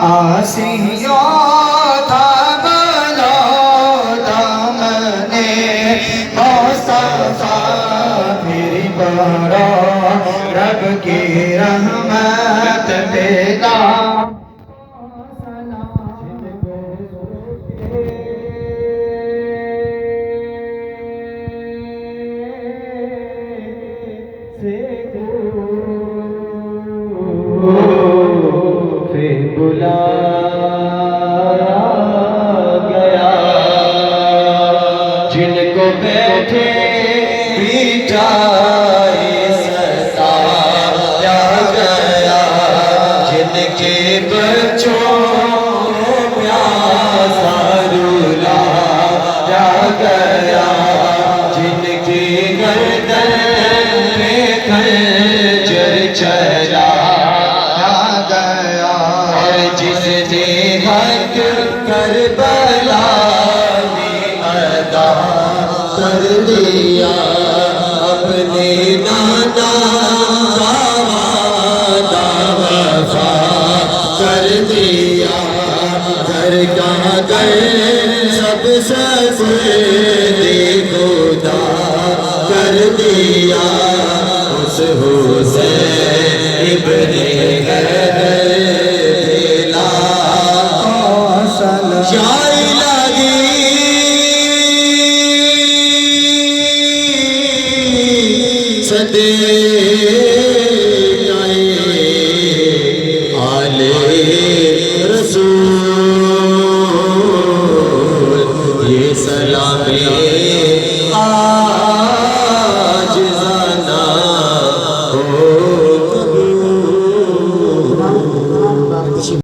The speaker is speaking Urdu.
آسیوں تھا بلا دامنے مصطفیٰ پھر بڑا رب کی رحمت پیدا بلایا گیا جن کو بیٹھے بٹھائے ستایا گیا جن کے بچوں پیاسا رلایا گیا جن کی گردن پہ خنجر چلایا گیا جس نے حق کربلا میں ادا کر دیا اپنے نانا کا وفا کر دیا گھر کا گھر سب خدا کر دیا اس حسین ابن آلے رسول یہ سلام